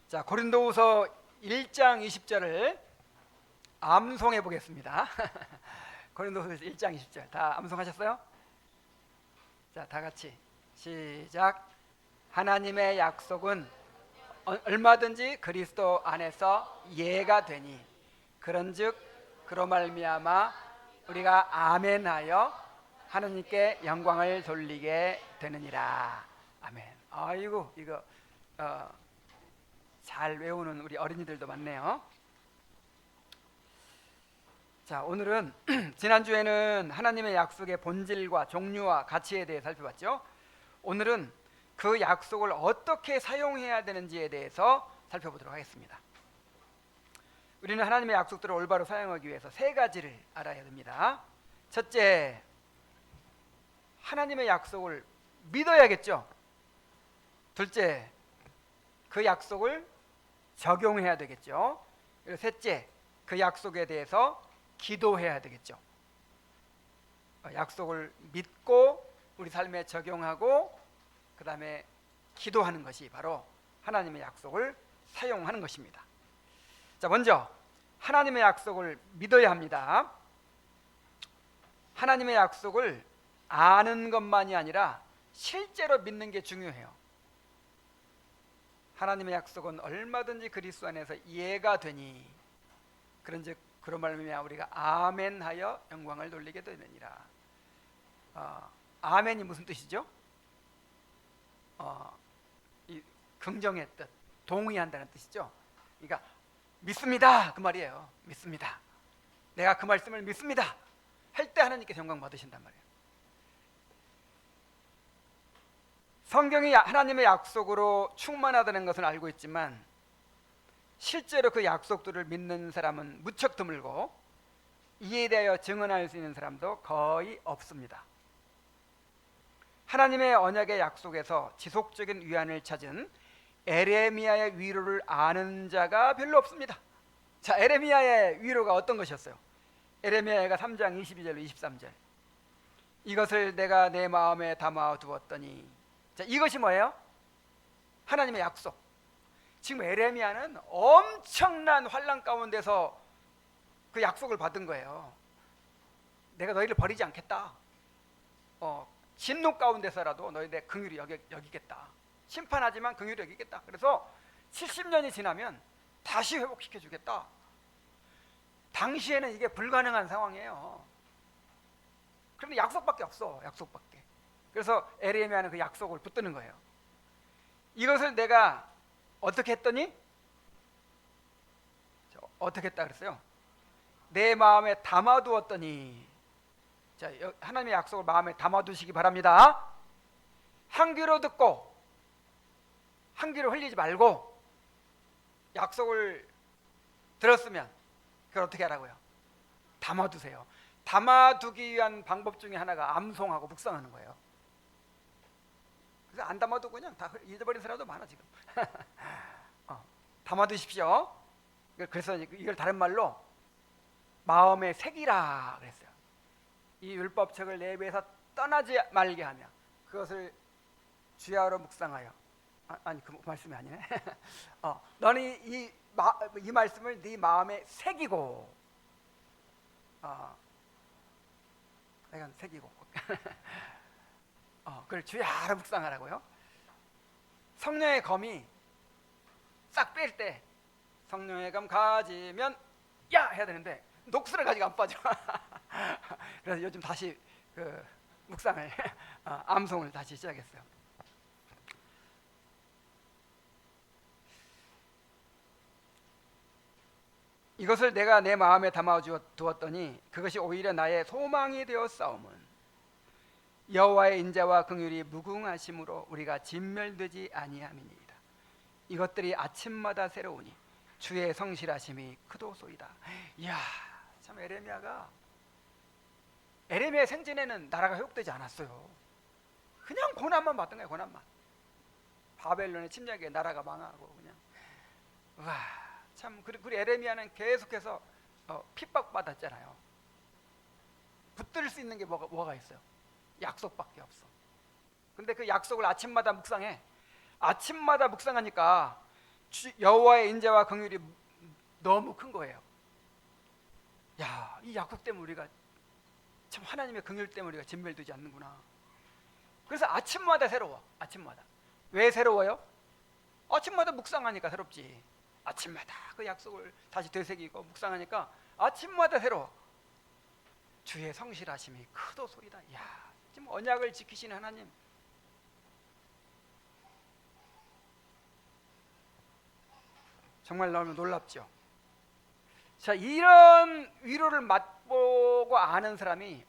자, 고린도후서 1장 20절을 암송해 보겠습니다. 고린도후서 1장 20절 다 암송하셨어요? 자, 다 같이 시작. 하나님의 약속은 얼마든지 그리스도 안에서 예가 되니 그런즉 그로 말미암아 우리가 아멘하여 하나님께 영광을 돌리게 되느니라. 아멘. 아이고 이거 잘 외우는 우리 어린이들도 많네요. 자, 오늘은 지난주에는 하나님의 약속의 본질과 종류와 가치에 대해 살펴봤죠. 오늘은 그 약속을 어떻게 사용해야 되는지에 대해서 살펴보도록 하겠습니다. 우리는 하나님의 약속들을 올바로 사용하기 위해서 세 가지를 알아야 됩니다. 첫째, 하나님의 약속을 믿어야겠죠. 둘째, 그 약속을 적용해야 되겠죠. 그리고 셋째, 그 약속에 대해서 기도해야 되겠죠. 약속을 믿고 우리 삶에 적용하고 그 다음에 기도하는 것이 바로 하나님의 약속을 사용하는 것입니다. 자, 먼저 하나님의 약속을 믿어야 합니다. 하나님의 약속을 아는 것만이 아니라 실제로 믿는 게 중요해요. 하나님의 약속은 얼마든지 그리스도 안에서 예가 되니 그런즉 그로 말미암아 우리가 아멘하여 영광을 돌리게 되느니라. 아멘이 무슨 뜻이죠? 이 긍정의 뜻, 동의한다는 뜻이죠. 그러니까 믿습니다 그 말이에요. 믿습니다. 내가 그 말씀을 믿습니다 할 때 하나님께 영광 받으신단 말이에요. 성경이 하나님의 약속으로 충만하다는 것은 알고 있지만 실제로 그 약속들을 믿는 사람은 무척 드물고 이에 대하여 증언할 수 있는 사람도 거의 없습니다. 하나님의 언약의 약속에서 지속적인 위안을 찾은 에레미야의 위로를 아는 자가 별로 없습니다. 자, 에레미야의 위로가 어떤 것이었어요? 에레미야가 3장 22절 23절 이것을 내가 내 마음에 담아 두었더니. 자, 이것이 뭐예요? 하나님의 약속. 지금 에레미야는 엄청난 환난 가운데서 그 약속을 받은 거예요. 내가 너희를 버리지 않겠다. 진노 가운데서라도 너희 내 긍휼히 여기겠다. 심판하지만 긍휼히 여기겠다. 그래서 70년이 지나면 다시 회복시켜 주겠다. 당시에는 이게 불가능한 상황이에요. 그런데 약속밖에 없어. 약속밖에. 그래서 에레미야는 그 약속을 붙드는 거예요. 이것을 내가 어떻게 했더니? 어떻게 했다 그랬어요? 내 마음에 담아두었더니. 자, 하나님의 약속을 마음에 담아두시기 바랍니다. 한 귀로 듣고 한 귀로 흘리지 말고 약속을 들었으면 그걸 어떻게 하라고요? 담아두세요. 담아두기 위한 방법 중에 하나가 암송하고 묵상하는 거예요. 그래서 안 담아두고 그냥 다 잊어버린 사람도 많아 지금. 담아두십시오. 그래서 이걸 다른 말로 마음에 새기라 그랬어요. 이 율법책을 내 입에서 떠나지 말게 하며 그것을 주야로 묵상하여. 아니 그 말씀이 아니네. 너는 이 말씀을 네 마음에 새기고. 내가 새기고. 그걸 주야로 묵상하라고요. 성령의 검이 싹 뺄 때 성령의 검 가지면 야 해야 되는데 녹슬어 가지고 안 빠져. 그래서 요즘 다시 그 묵상을 암송을 다시 시작했어요. 이것을 내가 내 마음에 담아 두었더니 그것이 오히려 나의 소망이 되었사오면 여호와의 인자와 긍휼이 무궁하심으로 우리가 진멸되지 아니함이니이다. 이것들이 아침마다 새로우니 주의 성실하심이 크도소이다. 이야, 참 에레미야 생전에는 나라가 회복되지 않았어요. 그냥 고난만 받던 거예요. 고난만. 바벨론의 침략에 나라가 망하고 그냥. 와, 참 그리고 에레미야는 계속해서 핍박받았잖아요. 붙들 수 있는 게 뭐가 있어요? 약속밖에 없어. 근데 그 약속을 아침마다 묵상해. 아침마다 묵상하니까 여호와의 인자와 긍휼이 너무 큰 거예요. 야, 이 약속 때문에 우리가 참 하나님의 긍휼 때문에 우리가 진멸되지 않는구나. 그래서 아침마다 새로워. 아침마다. 왜 새로워요? 아침마다 묵상하니까 새롭지. 아침마다 그 약속을 다시 되새기고 묵상하니까 아침마다 새로워. 주의 성실하심이 크도소이다. 야, 지금 언약을 지키시는 하나님. 정말 너무 놀랍죠. 자, 이런 위로를 맛보고 아는 사람이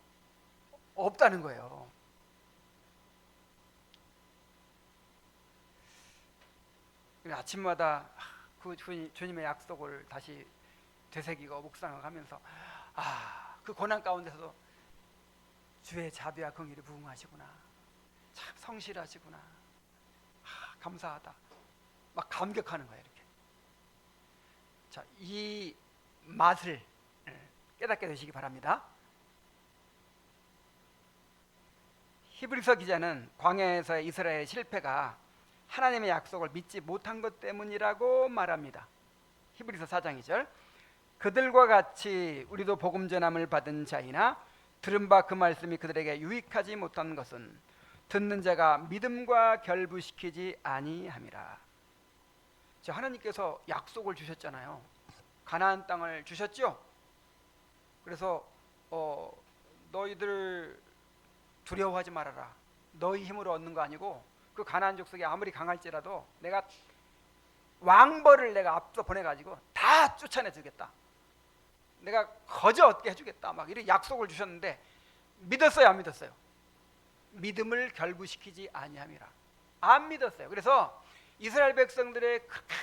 없다는 거예요. 아침마다 그 주님의 약속을 다시 되새기고 묵상하면서 그 고난 가운데서도 주의 자비와 긍휼이 부응하시구나. 참 성실하시구나. 감사하다. 막 감격하는 거예요. 이렇게. 자, 이 맛을 깨닫게 되시기 바랍니다. 히브리서 기자는 광야에서의 이스라엘의 실패가 하나님의 약속을 믿지 못한 것 때문이라고 말합니다. 히브리서 4장 2절. 그들과 같이 우리도 복음 전함을 받은 자이나 들은 바 그 말씀이 그들에게 유익하지 못한 것은 듣는 자가 믿음과 결부시키지 아니함이라. 자, 하나님께서 약속을 주셨잖아요. 가나안 땅을 주셨죠. 그래서 너희들 두려워하지 말아라. 너희 힘으로 얻는 거 아니고 그 가나안 족속이 아무리 강할지라도 내가 왕벌을 내가 앞서 보내가지고 다 쫓아내 주겠다. 내가 거저 얻게 해주겠다. 막 이런 약속을 주셨는데 믿었어요, 안 믿었어요? 믿음을 결부시키지 아니함이라. 안 믿었어요. 그래서 이스라엘 백성들의 그렇게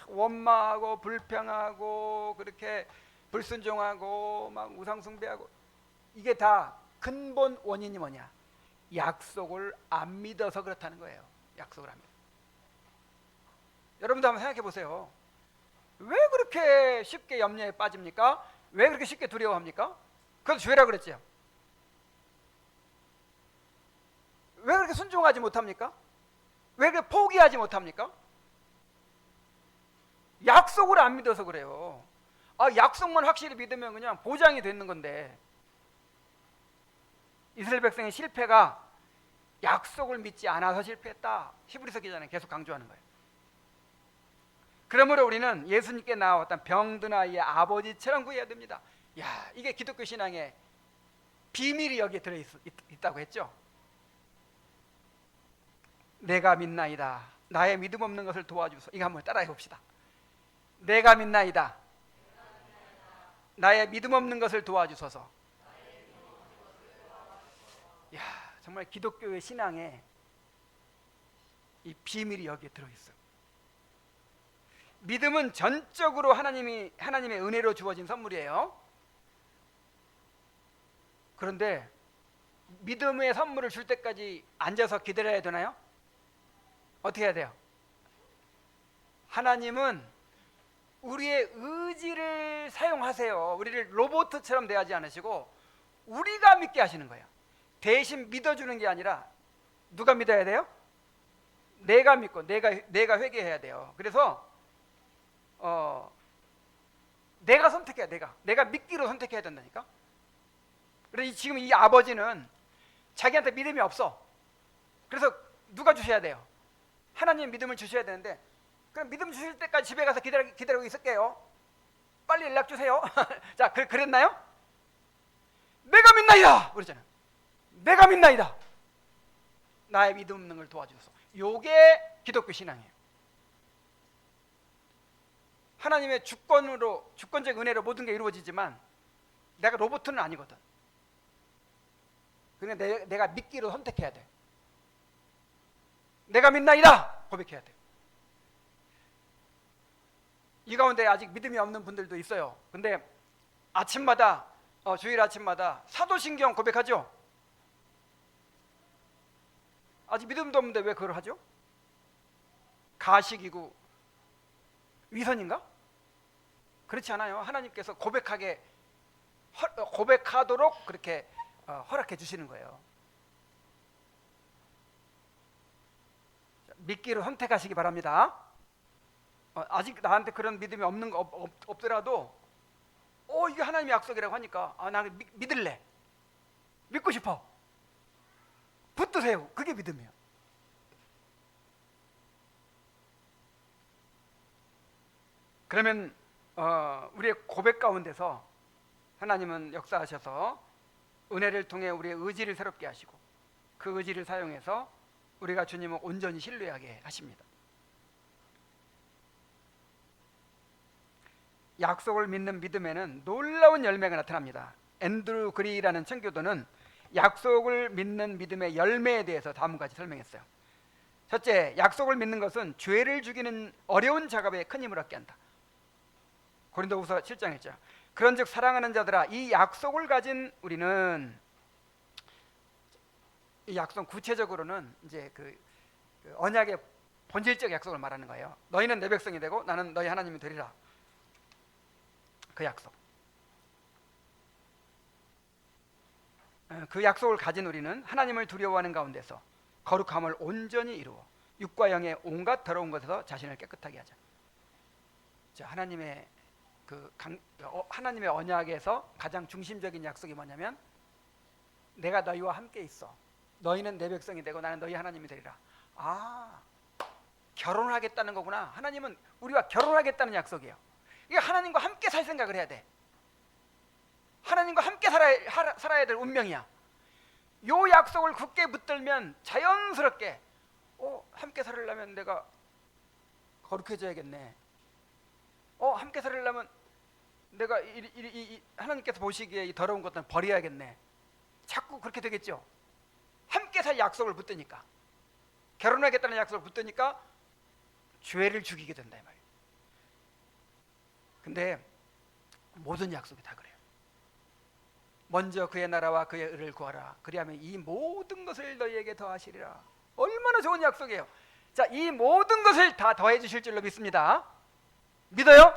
원망하고 불평하고 그렇게 불순종하고 막 우상 숭배하고 이게 다 근본 원인이 뭐냐? 약속을 안 믿어서 그렇다는 거예요. 약속을 안 믿어. 여러분도 한번 생각해 보세요. 왜 그렇게 쉽게 염려에 빠집니까? 왜 그렇게 쉽게 두려워합니까? 그것도 죄라 그랬죠. 왜 그렇게 순종하지 못합니까? 왜 그렇게 포기하지 못합니까? 약속을 안 믿어서 그래요. 약속만 확실히 믿으면 그냥 보장이 되는 건데 이스라엘 백성의 실패가 약속을 믿지 않아서 실패했다. 히브리서 기자는 계속 강조하는 거예요. 그러므로 우리는 예수님께 나왔던 병든 아이의 아버지처럼 구해야 됩니다. 야, 이게 기독교 신앙의 비밀이 여기에 들어있다고 했죠. 내가 믿나이다. 나의 믿음 없는 것을 도와주소. 이거 한번 따라해 봅시다. 내가 믿나이다. 나의 믿음 없는 것을 도와주소서. 야, 정말 기독교의 신앙에 이 비밀이 여기에 들어있어요. 믿음은 전적으로 하나님의 은혜로 주어진 선물이에요. 그런데 믿음의 선물을 줄 때까지 앉아서 기다려야 되나요? 어떻게 해야 돼요? 하나님은 우리의 의지를 사용하세요. 우리를 로봇처럼 대하지 않으시고 우리가 믿게 하시는 거예요. 대신 믿어주는 게 아니라 누가 믿어야 돼요? 내가 믿고 내가 회개해야 돼요. 그래서 내가 선택해야 내가 믿기로 선택해야 된다니까. 그래서 지금 이 아버지는 자기한테 믿음이 없어. 그래서 누가 주셔야 돼요? 하나님 믿음을 주셔야 되는데 그럼 믿음 주실 때까지 집에 가서 기다리고 있을게요. 빨리 연락 주세요. 자, 그랬나요? 내가 믿나이다 그러잖아요. 내가 믿나이다. 나의 믿음 없는 걸 도와주소서. 요게 기독교 신앙이에요. 하나님의 주권적 은혜로 모든 게 이루어지지만 내가 로봇은 아니거든. 그러니까 내가 믿기로 선택해야 돼. 내가 믿나이다 고백해야 돼. 이 가운데 아직 믿음이 없는 분들도 있어요. 근데 아침마다 주일 아침마다 사도신경 고백하죠. 아직 믿음도 없는데 왜 그걸 하죠? 가식이고 위선인가? 그렇지 않아요. 하나님께서 고백하도록 그렇게 허락해 주시는 거예요. 믿기로 선택하시기 바랍니다. 아직 나한테 그런 믿음이 없는 거 없더라도 이게 하나님의 약속이라고 하니까 나는 믿을래. 믿고 싶어. 붙드세요. 그게 믿음이에요. 그러면 우리의 고백 가운데서 하나님은 역사하셔서 은혜를 통해 우리의 의지를 새롭게 하시고 그 의지를 사용해서 우리가 주님을 온전히 신뢰하게 하십니다. 약속을 믿는 믿음에는 놀라운 열매가 나타납니다. 앤드루 그리라는 청교도는 약속을 믿는 믿음의 열매에 대해서 다음과 같이 설명했어요. 첫째, 약속을 믿는 것은 죄를 죽이는 어려운 작업에 큰 힘을 얻게 한다. 고린도후서 7장 했죠. 그런즉 사랑하는 자들아, 이 약속을 가진 우리는, 이 약속 구체적으로는 이제 그 언약의 본질적 약속을 말하는 거예요. 너희는 내 백성이 되고 나는 너희 하나님이 되리라. 그 약속. 그 약속을 가진 우리는 하나님을 두려워하는 가운데서 거룩함을 온전히 이루어 육과 영의 온갖 더러운 것에서 자신을 깨끗하게 하자. 자, 하나님의 하나님의 언약에서 가장 중심적인 약속이 뭐냐면 내가 너희와 함께 있어. 너희는 내 백성이 되고 나는 너희 하나님이 되리라. 결혼하겠다는 거구나. 하나님은 우리와 결혼하겠다는 약속이에요. 이게 하나님과 함께 살 생각을 해야 돼. 하나님과 함께 살아야 될 운명이야. 요 약속을 굳게 붙들면 자연스럽게 함께 살려면 내가 거룩해져야겠네. 함께 살려면 내가 하나님께서 보시기에 이 더러운 것들은 버려야겠네. 자꾸 그렇게 되겠죠. 함께 살 약속을 붙드니까, 결혼하겠다는 약속을 붙드니까 죄를 죽이게 된다 이 말이에요. 근데 모든 약속이 다 그래요. 먼저 그의 나라와 그의 의를 구하라. 그리하면 이 모든 것을 너희에게 더하시리라. 얼마나 좋은 약속이에요. 자, 이 모든 것을 다 더해 주실 줄로 믿습니다. 믿어요?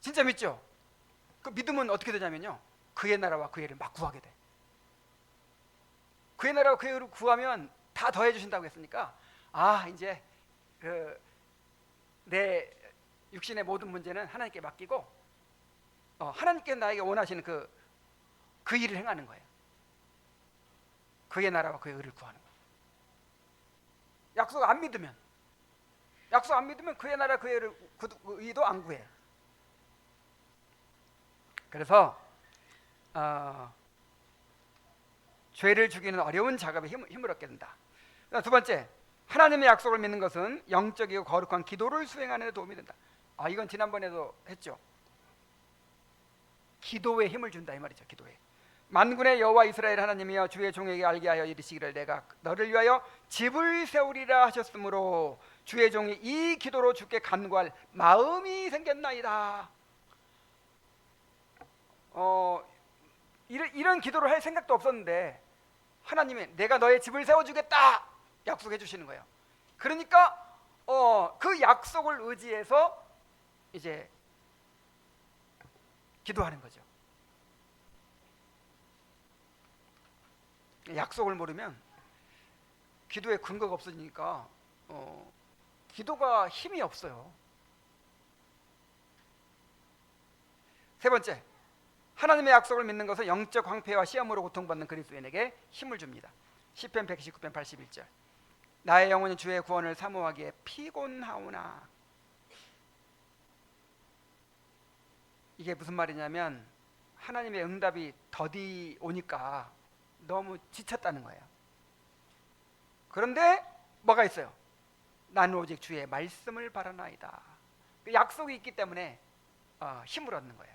진짜 믿죠? 그 믿음은 어떻게 되냐면요, 그의 나라와 그의 의를 막 구하게 돼. 그의 나라와 그의 의를 구하면 다 더해 주신다고 했으니까 이제 내 육신의 모든 문제는 하나님께 맡기고 하나님께 나에게 원하시는 그 일을 행하는 거예요. 그의 나라와 그의 의를 구하는 거예요. 약속 안 믿으면 그의 나라 그의 의도 안 구해. 그래서 죄를 죽이는 어려운 작업에 힘을 얻게 된다. 두 번째, 하나님의 약속을 믿는 것은 영적이고 거룩한 기도를 수행하는 데 도움이 된다. 이건 지난번에도 했죠. 기도에 힘을 준다 이 말이죠. 기도에. 만군의 여호와 이스라엘 하나님이여 주의 종에게 알게 하여 이르시기를 내가 너를 위하여 집을 세우리라 하셨으므로 주의 종이 이 기도로 주께 간구할 마음이 생겼나이다. 이런 기도를 할 생각도 없었는데 하나님이 내가 너의 집을 세워주겠다 약속해 주시는 거예요. 그러니까 그 약속을 의지해서 이제 기도하는 거죠. 약속을 모르면 기도에 근거가 없으니까 기도가 힘이 없어요. 세 번째, 하나님의 약속을 믿는 것은 영적 황폐와 시험으로 고통받는 그리스도인에게 힘을 줍니다. 시편 119편 81절. 나의 영혼이 주의 구원을 사모하기에 피곤하오나. 이게 무슨 말이냐면 하나님의 응답이 더디 오니까 너무 지쳤다는 거예요. 그런데 뭐가 있어요? 나는 오직 주의 말씀을 바라나이다. 그 약속이 있기 때문에 힘을 얻는 거예요.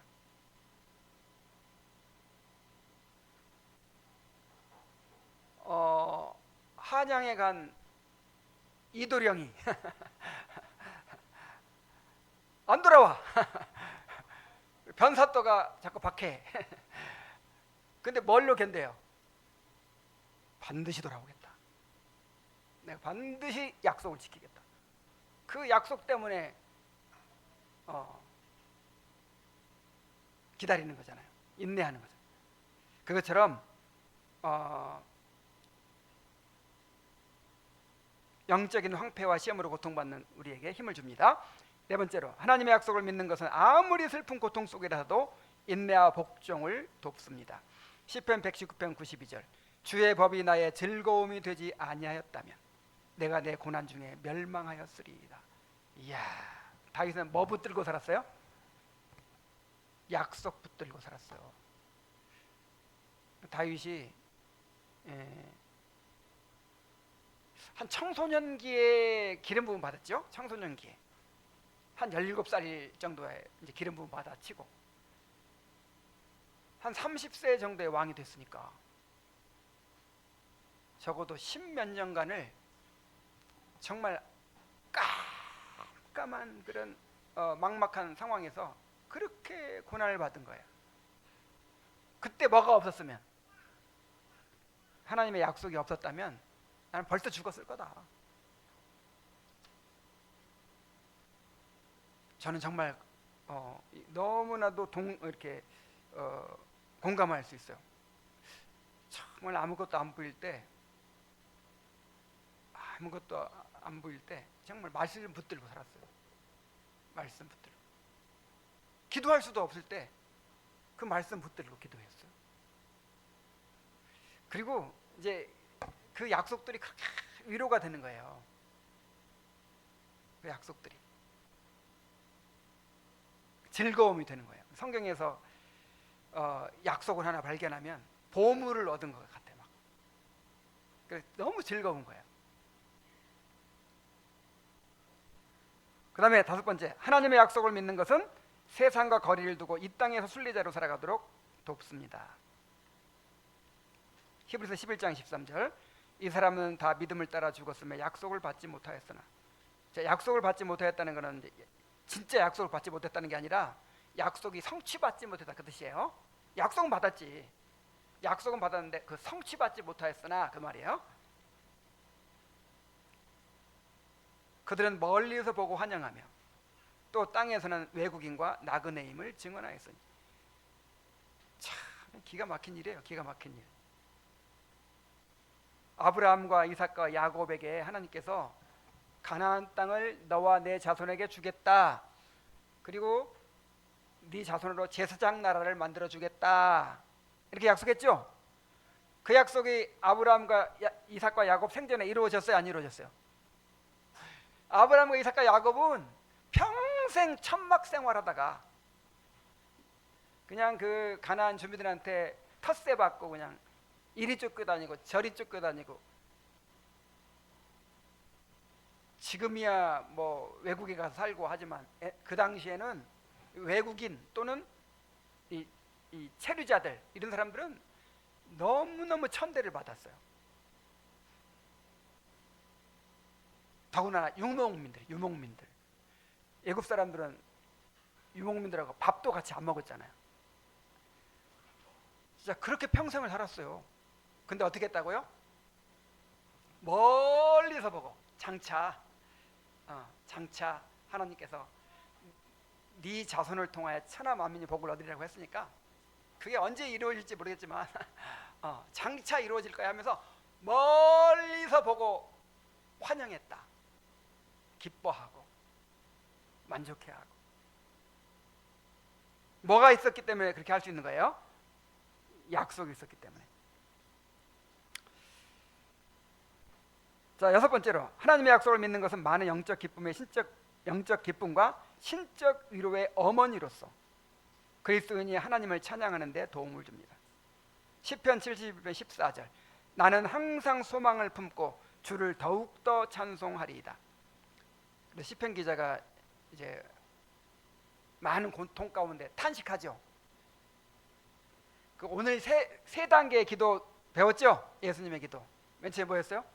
한양에 간 이도령이 안 돌아와. 변사또가 자꾸 박해. 근데 뭘로 견뎌요? 반드시 돌아오겠다. 내가 반드시 약속을 지키겠다. 그 약속 때문에 기다리는 거잖아요. 인내하는 거죠. 그것처럼 영적인 황폐와 시험으로 고통받는 우리에게 힘을 줍니다. 네 번째로, 하나님의 약속을 믿는 것은 아무리 슬픈 고통 속이라도 인내와 복종을 돕습니다. 시편 119편 92절, 주의 법이 나의 즐거움이 되지 아니하였다면 내가 내 고난 중에 멸망하였으리이다. 이야, 다윗은 뭐 붙들고 살았어요? 약속 붙들고 살았어요. 다윗이 한 청소년기에 기름 부음 받았죠. 청소년기에 한 17살 정도에 이제 기름 부음 받아치고 한 30세 정도의 왕이 됐으니까 적어도 10몇 년간을 정말 깜깜한 그런 막막한 상황에서 그렇게 고난을 받은 거예요. 그때 뭐가 없었으면, 하나님의 약속이 없었다면 나는 벌써 죽었을 거다. 저는 정말 너무나도 이렇게 공감할 수 있어요. 정말 아무것도 안 보일 때 정말 말씀 붙들고 살았어요. 말씀 붙들고. 기도할 수도 없을 때 그 말씀 붙들고 기도했어요. 그리고 이제 그 약속들이 그렇게 위로가 되는 거예요. 그 약속들이 즐거움이 되는 거예요. 성경에서 약속을 하나 발견하면 보물을 얻은 것 같아. 막 너무 즐거운 거예요. 그 다음에 다섯 번째, 하나님의 약속을 믿는 것은 세상과 거리를 두고 이 땅에서 순례자로 살아가도록 돕습니다. 히브리서 11장 13절, 이 사람은 다 믿음을 따라 죽었으며 약속을 받지 못하였으나. 자, 약속을 받지 못하였다는 것은 진짜 약속을 받지 못했다는 게 아니라 약속이 성취받지 못했다 그 뜻이에요. 약속은 받았지. 약속은 받았는데 그 성취받지 못하였으나 그 말이에요. 그들은 멀리서 보고 환영하며 또 땅에서는 외국인과 나그네임을 증언하였으니. 참 기가 막힌 일이에요. 기가 막힌 일. 아브라함과 이삭과 야곱에게 하나님께서 가나안 땅을 너와 내 자손에게 주겠다. 그리고 네 자손으로 제사장 나라를 만들어 주겠다. 이렇게 약속했죠. 그 약속이 아브라함과 이삭과 야곱 생전에 이루어졌어요? 안 이루어졌어요? 아브라함과 이삭과 야곱은 평생 천막 생활하다가 그냥 그 가나안 주민들한테 텃세 받고 그냥 이리 쫓겨다니고 저리 쫓겨다니고, 지금이야 뭐 외국에 가서 살고 하지만 그 당시에는 외국인 또는 이 체류자들, 이런 사람들은 너무너무 천대를 받았어요. 더구나 유목민들. 애굽 사람들은 유목민들하고 밥도 같이 안 먹었잖아요. 진짜 그렇게 평생을 살았어요. 근데 어떻게 했다고요? 멀리서 보고 장차 하나님께서 네 자손을 통하여 천하 만민이 복을 얻으리라고 했으니까 그게 언제 이루어질지 모르겠지만 장차 이루어질 거야 하면서 멀리서 보고 환영했다. 기뻐하고 만족해하고. 뭐가 있었기 때문에 그렇게 할 수 있는 거예요? 약속이 있었기 때문에. 자, 여섯 번째로, 하나님의 약속을 믿는 것은 많은 영적 기쁨과 신적 위로의 어머니로서 그리스도인이 하나님을 찬양하는 데 도움을 줍니다. 시편 71편 14절, 나는 항상 소망을 품고 주를 더욱더 찬송하리이다. 시편 기자가 이제 많은 고통 가운데 탄식하죠. 그 오늘 세 단계의 기도 배웠죠? 예수님의 기도. 맨 처음에 뭐였어요?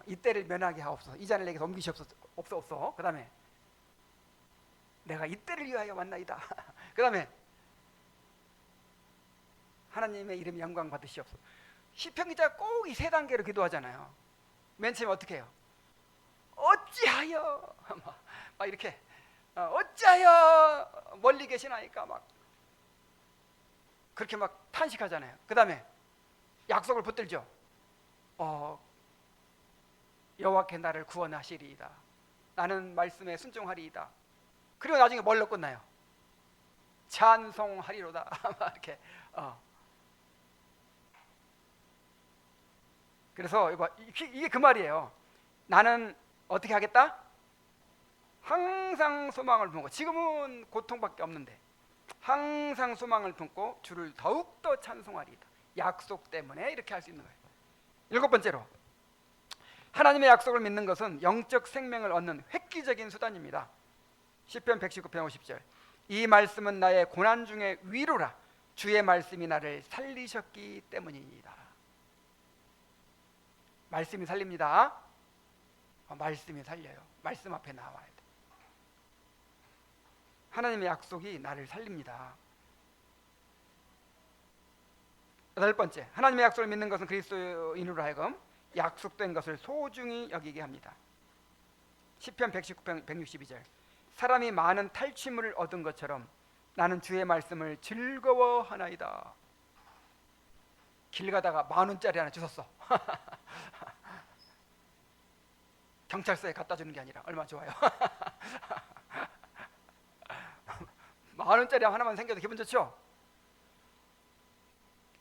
이때를 면하게 하옵소서. 이 잔을 내게서 옮기시옵소서. 그 다음에 내가 이때를 위하여 왔나이다. 그 다음에 하나님의 이름 영광 받으시옵소서. 시편 기자가 꼭 이 세 단계로 기도하잖아요. 맨 처음에 어떻게 해요? 어찌하여 막 이렇게 어찌하여 멀리 계시나이까 막 그렇게 막 탄식하잖아요. 그 다음에 약속을 붙들죠. 여호와께 나를 구원하시리이다. 나는 말씀에 순종하리이다. 그리고 나중에 뭘로 끝나요? 찬송하리로다. 이렇게. 그래서 이게 그 말이에요. 나는 어떻게 하겠다? 항상 소망을 품고, 지금은 고통밖에 없는데 항상 소망을 품고 주를 더욱더 찬송하리이다. 약속 때문에 이렇게 할 수 있는 거예요. 일곱 번째로, 하나님의 약속을 믿는 것은 영적 생명을 얻는 획기적인 수단입니다. 시편 119편 50절, 이 말씀은 나의 고난 중에 위로라. 주의 말씀이 나를 살리셨기 때문이니이다. 말씀이 살립니다. 말씀이 살려요. 말씀 앞에 나와야 돼. 하나님의 약속이 나를 살립니다. 여덟 번째, 하나님의 약속을 믿는 것은 그리스도인으로 하여금 약속된 것을 소중히 여기게 합니다. 시편 119편 162절, 사람이 많은 탈취물을 얻은 것처럼 나는 주의 말씀을 즐거워하나이다. 길 가다가 10,000원짜리 하나 주웠어. 경찰서에 갖다 주는 게 아니라 얼마나 좋아요. 10,000원짜리 하나만 생겨도 기분 좋죠.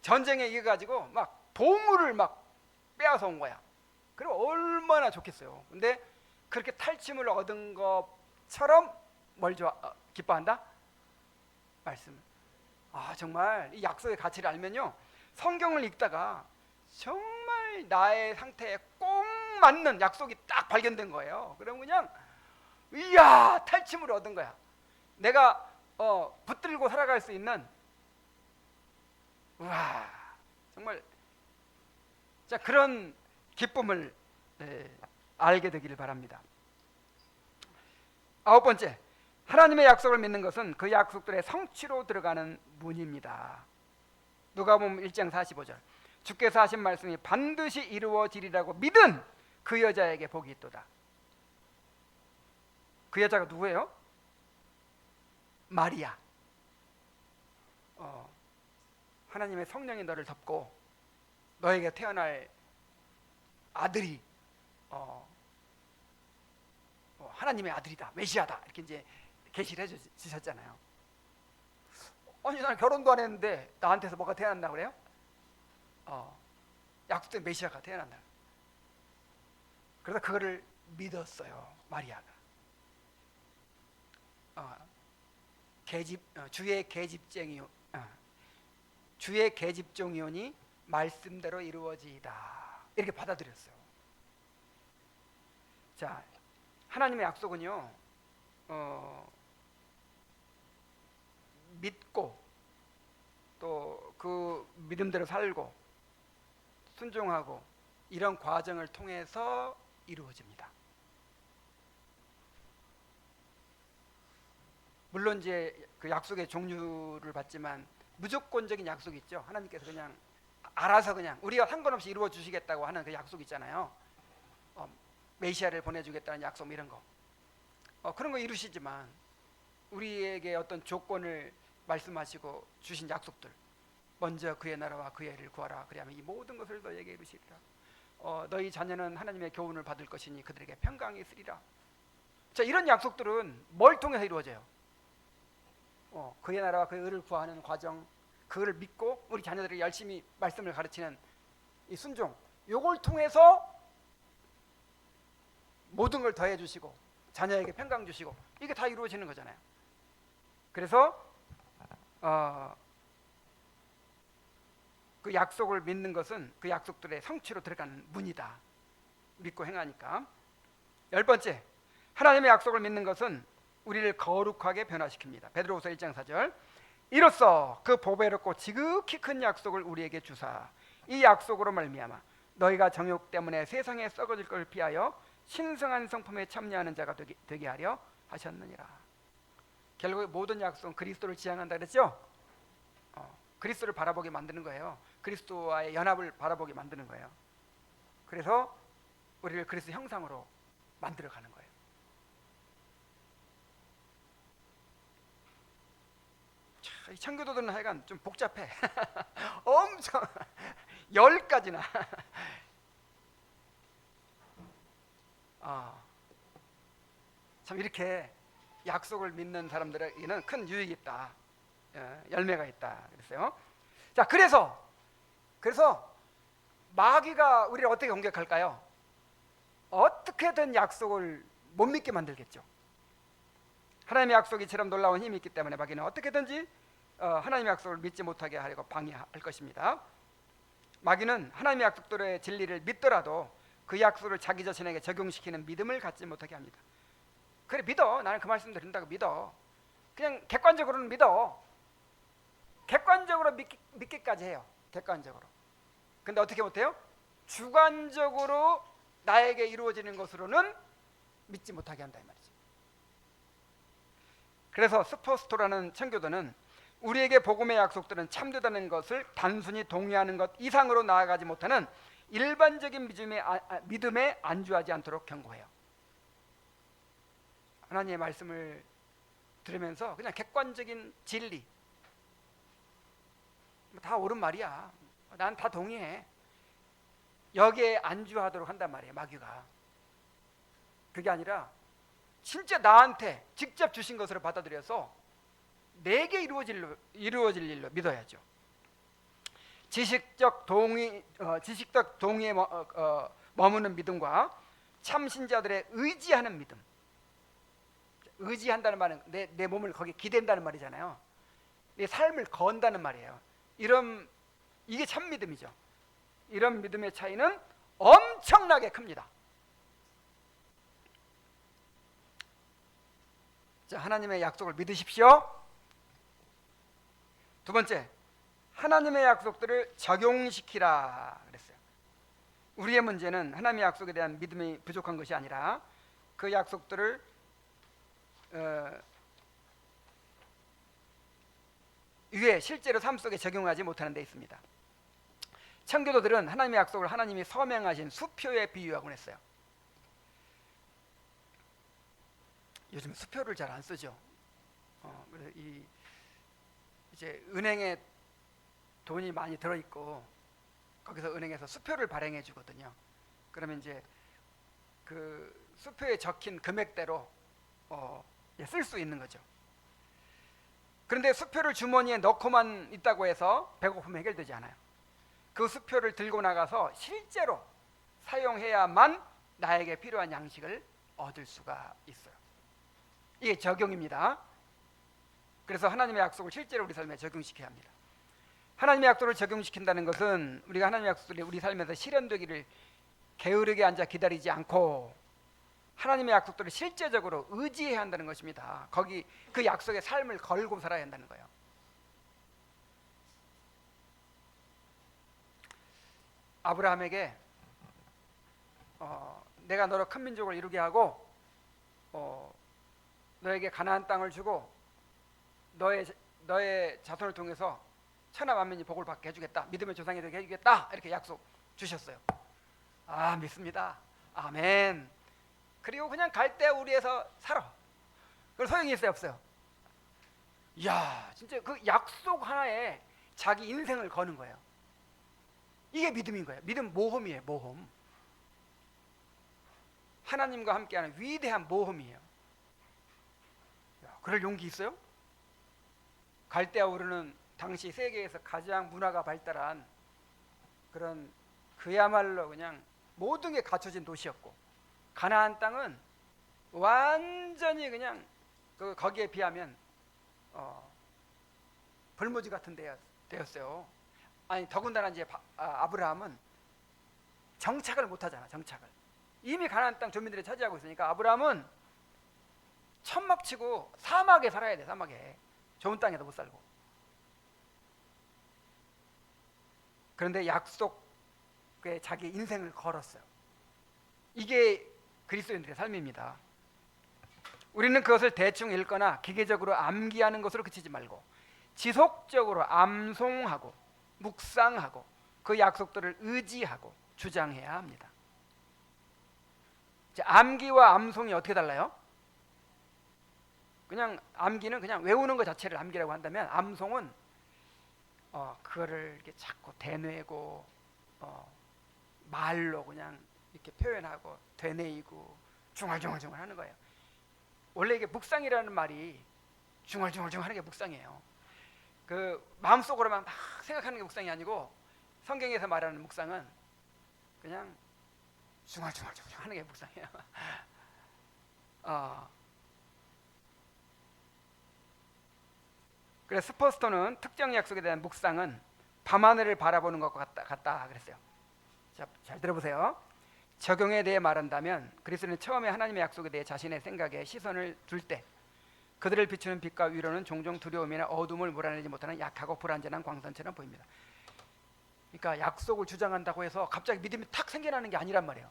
전쟁에 이겨가지고 막 보물을 막 빼앗아 온 거야. 그리고 얼마나 좋겠어요. 근데 그렇게 탈취물을 얻은 것처럼 뭘 기뻐한다? 말씀. 정말 이 약속의 가치를 알면요, 성경을 읽다가 정말 나의 상태에 꼭 맞는 약속이 딱 발견된 거예요. 그러면 그냥 이야, 탈취물을 얻은 거야. 내가 붙들고 살아갈 수 있는, 우와, 정말 자, 그런 기쁨을 알게 되기를 바랍니다. 아홉 번째, 하나님의 약속을 믿는 것은 그 약속들의 성취로 들어가는 문입니다. 누가복음 1장 45절, 주께서 하신 말씀이 반드시 이루어지리라고 믿은 그 여자에게 복이 있도다. 그 여자가 누구예요? 마리아. 하나님의 성령이 너를 덮고 너에게 태어날 아들이 하나님의 아들이다, 메시아다, 이렇게 이제 계시를 해주셨잖아요. 아니, 나는 결혼도 안 했는데 나한테서 뭐가 태어난다 그래요? 약속된 메시아가 태어난다. 그래서 그거를 믿었어요, 마리아가. 주의 계집종이오니 말씀대로 이루어지이다, 이렇게 받아들였어요. 자, 하나님의 약속은요, 믿고 또 그 믿음대로 살고 순종하고 이런 과정을 통해서 이루어집니다. 물론 이제 그 약속의 종류를 봤지만 무조건적인 약속이 있죠. 하나님께서 그냥 알아서 그냥 우리가 상관없이 이루어 주시겠다고 하는 그 약속 있잖아요. 메시아를 보내주겠다는 약속, 이런 거. 그런 거 이루시지만 우리에게 어떤 조건을 말씀하시고 주신 약속들, 먼저 그의 나라와 그의 의를 구하라, 그리하면 이 모든 것을 너에게 이루시리라. 너희 자녀는 하나님의 교훈을 받을 것이니 그들에게 평강이 있으리라. 자, 이런 약속들은 뭘 통해서 이루어져요? 그의 나라와 그의 의를 구하는 과정, 그를 믿고 우리 자녀들에게 열심히 말씀을 가르치는 이 순종, 요걸 통해서 모든 걸 더해 주시고 자녀에게 평강 주시고, 이게 다 이루어지는 거잖아요. 그래서 그 약속을 믿는 것은 그 약속들의 성취로 들어가는 문이다. 믿고 행하니까. 열 번째, 하나님의 약속을 믿는 것은 우리를 거룩하게 변화시킵니다. 베드로후서 1장 4절, 이로써 그 보배롭고 지극히 큰 약속을 우리에게 주사 이 약속으로 말미암아 너희가 정욕 때문에 세상에 썩어질 걸 피하여 신성한 성품에 참여하는 자가 되게 하려 하셨느니라. 결국 모든 약속은 그리스도를 지향한다 그랬죠? 그리스도를 바라보게 만드는 거예요. 그리스도와의 연합을 바라보게 만드는 거예요. 그래서 우리를 그리스도 형상으로 만들어가는 거예요. 이 청교도들은 하여간 좀 복잡해. 엄청 10가지나. 참 이렇게 약속을 믿는 사람들에게는 큰 유익이 있다, 열매가 있다 그랬어요. 자, 그래서 마귀가 우리를 어떻게 공격할까요? 어떻게든 약속을 못 믿게 만들겠죠. 하나님의 약속이처럼 놀라운 힘이 있기 때문에 마귀는 어떻게든지 하나님의 약속을 믿지 못하게 하려고 방해할 것입니다. 마귀는 하나님의 약속들의 진리를 믿더라도 그 약속을 자기 자신에게 적용시키는 믿음을 갖지 못하게 합니다. 그래, 믿어. 나는 그 말씀 드린다고 믿어. 그냥 객관적으로는 믿어. 객관적으로 믿기까지 해요. 객관적으로. 근데 어떻게 못해요? 주관적으로 나에게 이루어지는 것으로는 믿지 못하게 한다 이 말이죠. 그래서 스포스토라는 청교도는 우리에게 복음의 약속들은 참되다는 것을 단순히 동의하는 것 이상으로 나아가지 못하는 일반적인 믿음에 안주하지 않도록 경고해요. 하나님의 말씀을 들으면서 그냥 객관적인 진리, 다 옳은 말이야, 난 다 동의해, 여기에 안주하도록 한단 말이에요. 마귀가. 그게 아니라 진짜 나한테 직접 주신 것으로 받아들여서 내게 이루어질 일로 믿어야죠. 지식적 동의에 머무는 믿음과 참 신자들의 의지하는 믿음. 의지한다는 말은 내 몸을 거기에 기댄다는 말이잖아요. 내 삶을 건다는 말이에요. 이게 참 믿음이죠. 이런 믿음의 차이는 엄청나게 큽니다. 자, 하나님의 약속을 믿으십시오. 두 번째, 하나님의 약속들을 적용시키라 그랬어요. 우리의 문제는 하나님의 약속에 대한 믿음이 부족한 것이 아니라 그 약속들을 위에 실제로 삶 속에 적용하지 못하는 데 있습니다. 청교도들은 하나님의 약속을 하나님이 서명하신 수표에 비유하곤 했어요. 요즘 수표를 잘 안 쓰죠. 그래서 이제 은행에 돈이 많이 들어있고 거기서 은행에서 수표를 발행해 주거든요. 그러면 이제 그 수표에 적힌 금액대로 쓸 수 있는 거죠. 그런데 수표를 주머니에 넣고만 있다고 해서 배고픔이 해결되지 않아요. 그 수표를 들고 나가서 실제로 사용해야만 나에게 필요한 양식을 얻을 수가 있어요. 이게 적용입니다. 그래서 하나님의 약속을 실제로 우리 삶에 적용시켜야 합니다. 하나님의 약속을 적용시킨다는 것은 우리가 하나님의 약속들이 우리 삶에서 실현되기를 게으르게 앉아 기다리지 않고 하나님의 약속들을 실제적으로 의지해야 한다는 것입니다. 거기 그 약속의 삶을 걸고 살아야 한다는 거예요. 아브라함에게 내가 너로 큰 민족을 이루게 하고 너에게 가나안 땅을 주고 너의 자손을 통해서 천하 만민이 복을 받게 해주겠다, 믿음의 조상이 되게 해주겠다, 이렇게 약속 주셨어요. 믿습니다. 아멘. 그리고 그냥 갈대아 우리에서 살아. 그걸 소용이 있어요, 없어요? 이야, 진짜 그 약속 하나에 자기 인생을 거는 거예요. 이게 믿음인 거예요. 믿음 모험이에요, 모험. 하나님과 함께하는 위대한 모험이에요. 야, 그럴 용기 있어요? 갈대아 우르는 당시 세계에서 가장 문화가 발달한 그런 그야말로 그냥 모든 게 갖춰진 도시였고, 가나안 땅은 완전히 그냥 거기에 비하면 벌모지 같은 데였어요. 아니, 더군다나 이제 아브라함은 정착을 못하잖아. 정착을 이미 가나안 땅 주민들이 차지하고 있으니까 아브라함은 천막치고 사막에 살아야 돼. 사막에 좋은 땅에도 못 살고. 그런데 약속에 자기 인생을 걸었어요. 이게 그리스도인들의 삶입니다. 우리는 그것을 대충 읽거나 기계적으로 암기하는 것으로 그치지 말고 지속적으로 암송하고 묵상하고 그 약속들을 의지하고 주장해야 합니다. 암기와 암송이 어떻게 달라요? 그냥 암기는 그냥 외우는 것 자체를 암기라고 한다면, 암송은 그거를 이렇게 자꾸 되뇌고 말로 그냥 이렇게 표현하고 되뇌이고 중얼중얼중얼 하는 거예요. 원래 이게 묵상이라는 말이 중얼중얼중얼 하는 게 묵상이에요. 그 마음속으로만 막 생각하는 게 묵상이 아니고 성경에서 말하는 묵상은 그냥 중얼중얼중얼 하는 게 묵상이에요. 그래서 스포스터는 특정 약속에 대한 묵상은 밤하늘을 바라보는 것과 같다 그랬어요. 자, 잘 들어보세요. 적용에 대해 말한다면 그리스도는 처음에 하나님의 약속에 대해 자신의 생각에 시선을 둘 때 그들을 비추는 빛과 위로는 종종 두려움이나 어둠을 몰아내지 못하는 약하고 불완전한 광선처럼 보입니다. 그러니까 약속을 주장한다고 해서 갑자기 믿음이 탁 생겨나는 게 아니란 말이에요.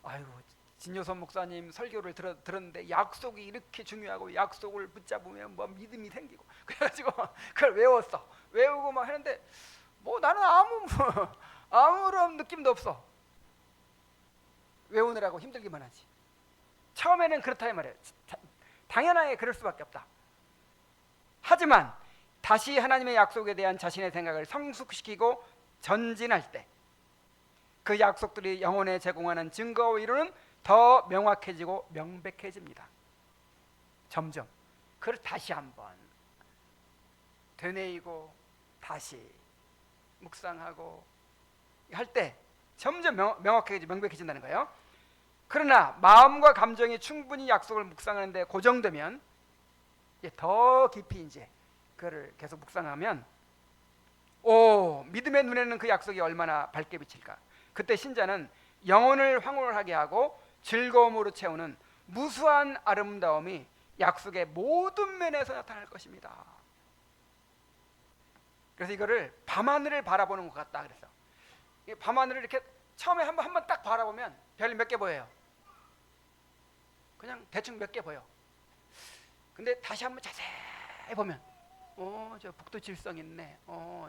아이고, 진요선 목사님 설교를 들었는데 약속이 이렇게 중요하고 약속을 붙잡으면 뭐 믿음이 생기고 그래가지고 그걸 외웠어. 외우고 막 하는데 뭐 나는 아무런 느낌도 없어. 외우느라고 힘들기만 하지. 처음에는 그렇다 이 말이에요. 당연하게 그럴 수밖에 없다. 하지만 다시 하나님의 약속에 대한 자신의 생각을 성숙시키고 전진할 때 그 약속들이 영혼에 제공하는 증거와 이루는 더 명확해지고 명백해집니다. 점점 그걸 다시 한번 되뇌이고 다시 묵상하고 할 때 점점 명확해지고 명백해진다는 거예요. 그러나 마음과 감정이 충분히 약속을 묵상하는데 고정되면 더 깊이 이제 그거를 계속 묵상하면 믿음의 눈에는 그 약속이 얼마나 밝게 비칠까. 그때 신자는 영혼을 황홀하게 하고 즐거움으로 채우는 무수한 아름다움이 약속의 모든 면에서 나타날 것입니다. 그래서 이거를 밤하늘을 바라보는 것 같다 그랬어. 이 밤하늘을 이렇게 처음에 한번 딱 바라보면 별 몇 개 보여요. 그냥 대충 몇 개 보여. 근데 다시 한번 자세히 보면 저 북두 칠성 있네.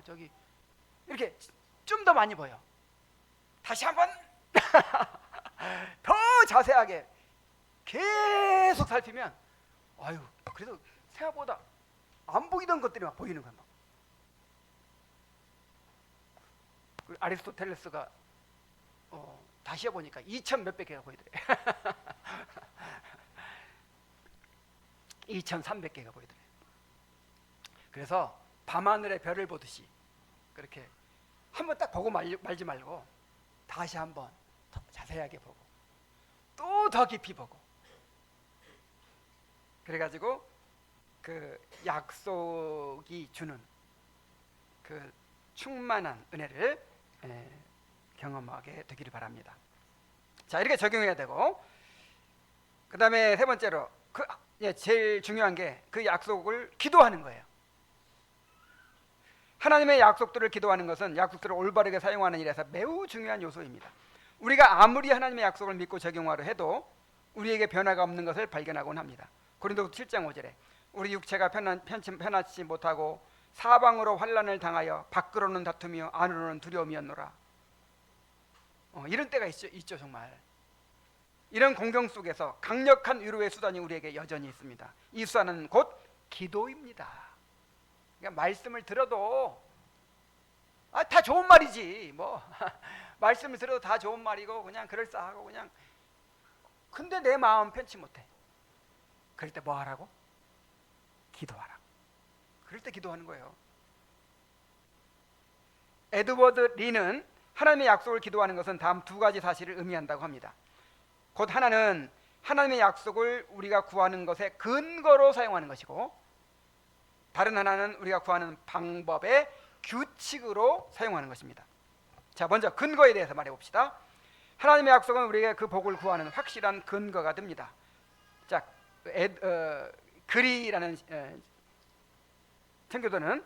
저기 이렇게 좀 더 많이 보여. 다시 한번 더 자세하게 계속 살피면 그래도 생각보다 안 보이던 것들이 막 보이는 거야. 아리스토텔레스가 다시 해보니까 2천 몇백 개가 보이더래. 2,300개가 보이더래. 그래서 밤하늘의 별을 보듯이 그렇게 한번 딱 보고 말지 말고 다시 한번 더 자세하게 보고 또 더 깊이 보고 그래가지고 그 약속이 주는 그 충만한 은혜를 경험하게 되기를 바랍니다. 자, 이렇게 적용해야 되고 그 다음에 세 번째로 제일 중요한 게 그 약속을 기도하는 거예요. 하나님의 약속들을 기도하는 것은 약속들을 올바르게 사용하는 일에서 매우 중요한 요소입니다. 우리가 아무리 하나님의 약속을 믿고 적용하려 해도 우리에게 변화가 없는 것을 발견하곤 합니다. 고린도서 7장 5절에 우리 육체가 편하지 못하고 사방으로 환난을 당하여 밖으로는 다투며 안으로는 두려움이었노라. 이런 때가 있죠 정말. 이런 공경 속에서 강력한 위로의 수단이 우리에게 여전히 있습니다. 이 수단은 곧 기도입니다. 그러니까 말씀을 들어도 다 좋은 말이지 뭐 말씀을 들어도 다 좋은 말이고 그냥 그럴싸하고 그냥 근데 내 마음 편치 못해. 그럴 때 뭐 하라고? 기도하라. 그럴 때 기도하는 거예요. 에드워드 리는 하나님의 약속을 기도하는 것은 다음 두 가지 사실을 의미한다고 합니다. 곧 하나는 하나님의 약속을 우리가 구하는 것의 근거로 사용하는 것이고 다른 하나는 우리가 구하는 방법의 규칙으로 사용하는 것입니다. 자, 먼저 근거에 대해서 말해봅시다. 하나님의 약속은 우리에게 그 복을 구하는 확실한 근거가 됩니다. 자, 그리라는 청교도는